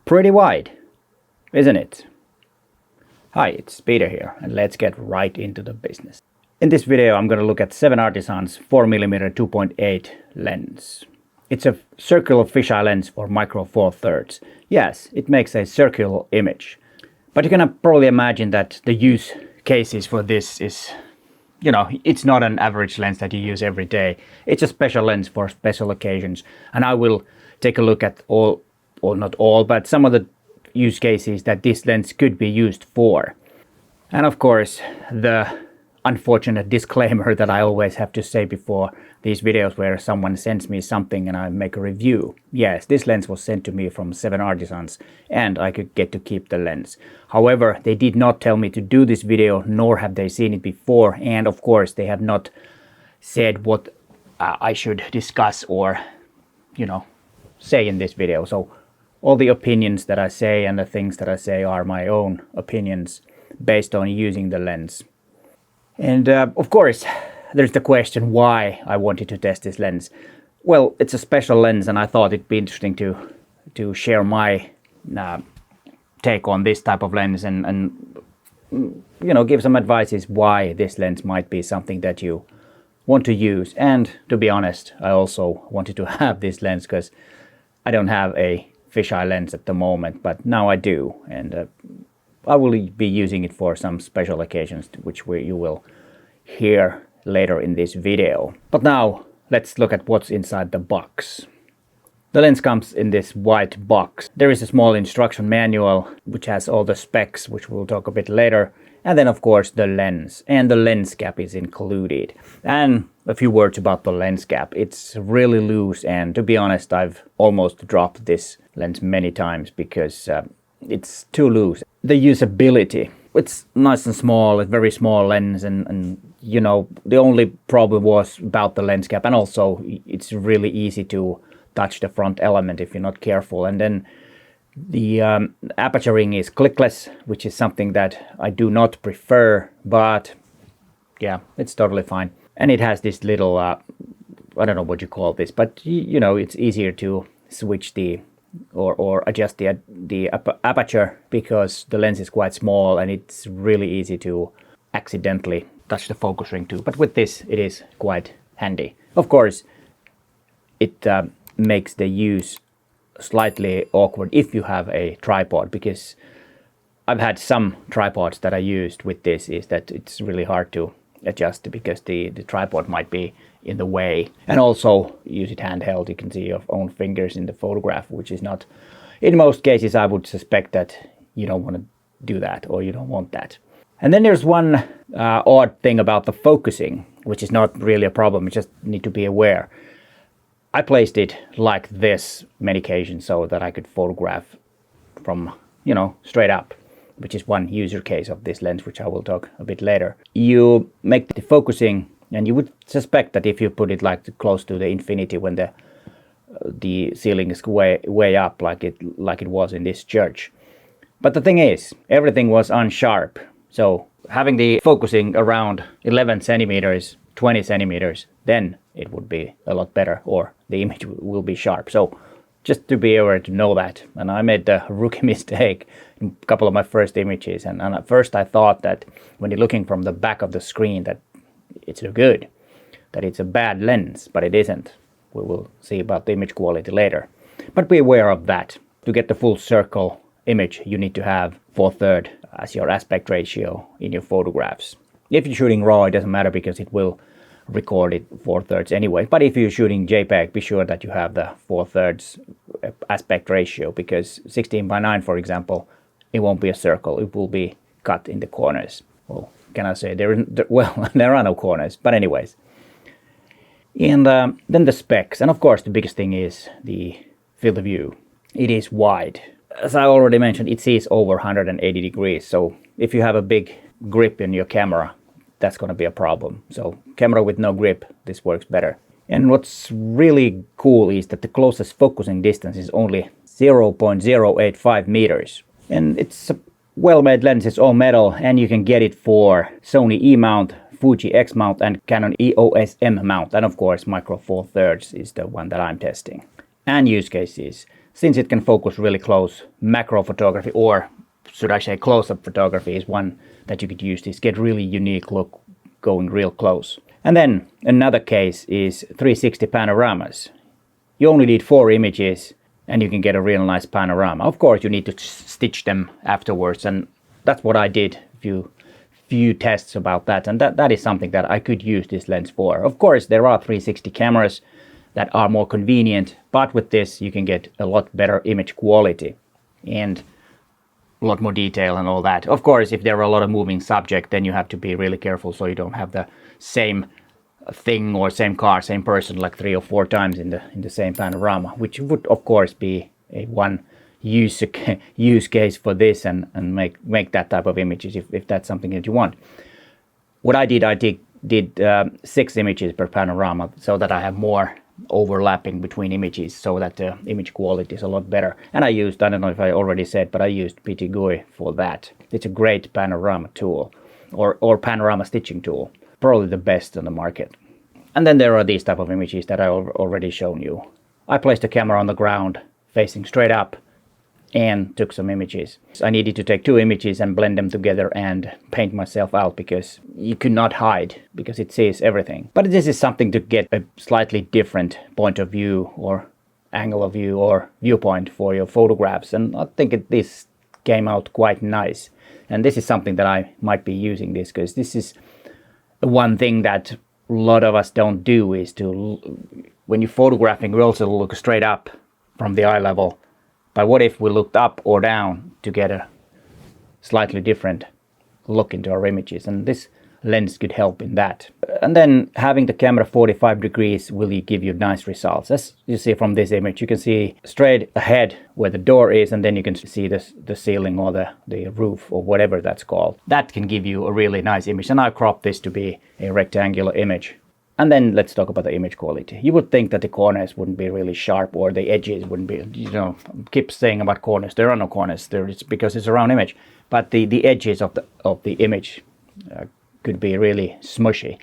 pretty wide, isn't it? Hi, it's Peter here, and let's get right into the business. In this video I'm going to look at 7Artisans 4mm 2.8 lens. It's a circular fisheye lens for micro four thirds. Yes, it makes a circular image. But you can probably imagine that the use cases for this is, it's not an average lens that you use every day. It's a special lens for special occasions. And I will take a look at all, or not all, but some of the use cases that this lens could be used for. And of course, the unfortunate disclaimer that I always have to say before these videos where someone sends me something and I make a review. Yes, this lens was sent to me from 7Artisans and I could get to keep the lens. However, they did not tell me to do this video, nor have they seen it before. And of course, they have not said what I should discuss or, say in this video. So all the opinions that I say and the things that I say are my own opinions based on using the lens. And of course, there's the question why I wanted to test this lens. Well, it's a special lens and I thought it'd be interesting to share my take on this type of lens and give some advices why this lens might be something that you want to use. And to be honest, I also wanted to have this lens because I don't have a fisheye lens at the moment, but now I do. And I will be using it for some special occasions, which you will hear later in this video. But now let's look at what's inside the box. The lens comes in this white box. There is a small instruction manual which has all the specs, which we'll talk a bit later. And then of course the lens, and the lens cap is included. And a few words about the lens cap. It's really loose, and to be honest, I've almost dropped this lens many times because it's too loose. The usability, it's nice and small, a very small lens, and the only problem was about the lens cap, and also it's really easy to touch the front element if you're not careful. And then the aperturing is clickless, which is something that I do not prefer, but yeah, it's totally fine. And it has this little, I don't know what you call this, but it's easier to switch or adjust the aperture because the lens is quite small and it's really easy to accidentally touch the focus ring too. But with this, it is quite handy. Of course, it makes the use slightly awkward if you have a tripod, because I've had some tripods that I used with this is that it's really hard to adjust because the tripod might be in the way. And also use it handheld, you can see your own fingers in the photograph, which is not, in most cases I would suspect that you don't want to do that, or you don't want that. And then there's one odd thing about the focusing, which is not really a problem, you just need to be aware. I placed it like this many occasions so that I could photograph from, straight up, which is one user case of this lens, which I will talk a bit later. You make the focusing, and you would suspect that if you put it like close to the infinity when the ceiling is way up, like it was in this church. But the thing is, everything was unsharp. So having the focusing around 11 centimeters, 20 centimeters, then it would be a lot better, or the image will be sharp. So just to be aware to know that. And I made the rookie mistake in a couple of my first images. And at first I thought that when you're looking from the back of the screen that it's no good, that it's a bad lens, but it isn't. We will see about the image quality later. But be aware of that. To get the full circle image, you need to have 1/3 as your aspect ratio in your photographs. If you're shooting RAW, it doesn't matter because it will record it 4/3 anyway. But if you're shooting JPEG, be sure that you have the 4/3 aspect ratio, because 16:9, for example, it won't be a circle. It will be cut in the corners. Well, can I say there are no corners, but anyways. And then the specs, and of course the biggest thing is the field of view. It is wide. As I already mentioned, it sees over 180 degrees. So if you have a big grip in your camera, that's going to be a problem. So camera with no grip, this works better. And what's really cool is that the closest focusing distance is only 0.085 meters. And it's a well-made lens, it's all metal, and you can get it for Sony E mount, Fuji X mount, and Canon EOS M mount. And of course, micro four thirds is the one that I'm testing. And use cases. since it can focus really close, macro photography, or should I say close-up photography, is one that you could use this, get really unique look going real close. And then another case is 360 panoramas. You only need 4 images and you can get a real nice panorama. Of course, you need to stitch them afterwards, and that's what I did. Few tests about that, and that is something that I could use this lens for. Of course, there are 360 cameras that are more convenient, but with this you can get a lot better image quality and a lot more detail and all that. Of course, if there are a lot of moving subject, then you have to be really careful so you don't have the same thing or same car, same person like 3 or 4 times in the same panorama, which would of course be a one use case for this, and make that type of images if that's something that you want. What I did 6 images per panorama, so that I have more overlapping between images, so that the image quality is a lot better. And I used, I don't know if I already said, but I used PT GUI for that. It's a great panorama tool, or panorama stitching tool, probably the best on the market. And then there are these type of images that I already shown you. I placed the camera on the ground facing straight up and took some images. I needed to take 2 images and blend them together and paint myself out, because you could not hide, because it sees everything. But this is something to get a slightly different point of view or angle of view or viewpoint for your photographs, and I think this came out quite nice. And this is something that I might be using this, because this is one thing that a lot of us don't do, is to, when you're photographing, we also look straight up from the eye level. But what if we looked up or down to get a slightly different look into our images? And this lens could help in that. And then having the camera 45 degrees will give you nice results. As you see from this image, you can see straight ahead where the door is, and then you can see the ceiling or the roof or whatever that's called. That can give you a really nice image. And I cropped this to be a rectangular image. And then let's talk about the image quality. You would think that the corners wouldn't be really sharp, or the edges wouldn't be, keep saying about corners. There are no corners there. It's because it's a round image. But the edges of the image could be really smushy.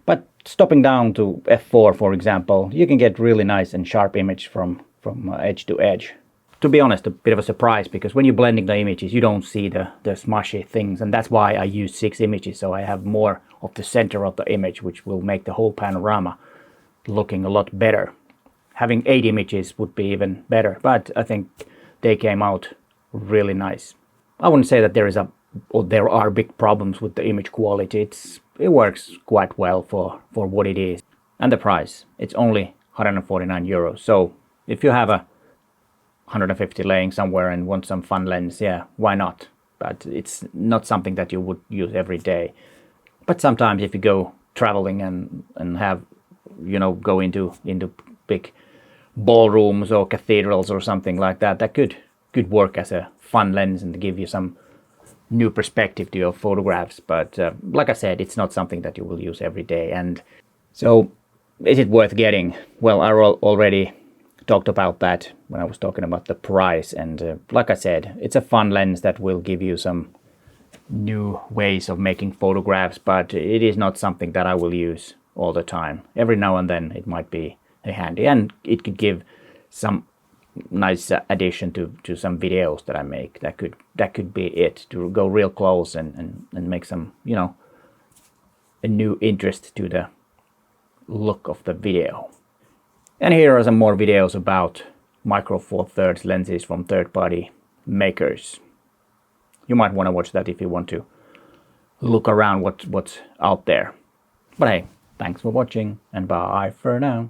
But stopping down to f4, for example, you can get really nice and sharp image from edge to edge. To be honest, a bit of a surprise, because when you're blending the images, you don't see the smushy things, and that's why I use 6 images, so I have more of the center of the image, which will make the whole panorama looking a lot better. Having 8 images would be even better, but I think they came out really nice. I wouldn't say that there are big problems with the image quality. It works quite well for what it is. And the price, it's only 149 euros. So if you have a 150 laying somewhere and want some fun lens, yeah, why not? But it's not something that you would use every day. But sometimes if you go traveling and have, go into big ballrooms or cathedrals or something like that, that could work as a fun lens and give you some new perspective to your photographs. But like I said, it's not something that you will use every day. And so is it worth getting? Well, I already talked about that when I was talking about the price, and like I said, it's a fun lens that will give you some new ways of making photographs, but it is not something that I will use all the time. Every now and then it might be handy, and it could give some nice addition to some videos that I make. That could be it, to go real close and make some, a new interest to the look of the video. And here are some more videos about micro four thirds lenses from third-party makers. You might want to watch that if you want to look around what's out there. But hey, thanks for watching, and bye for now.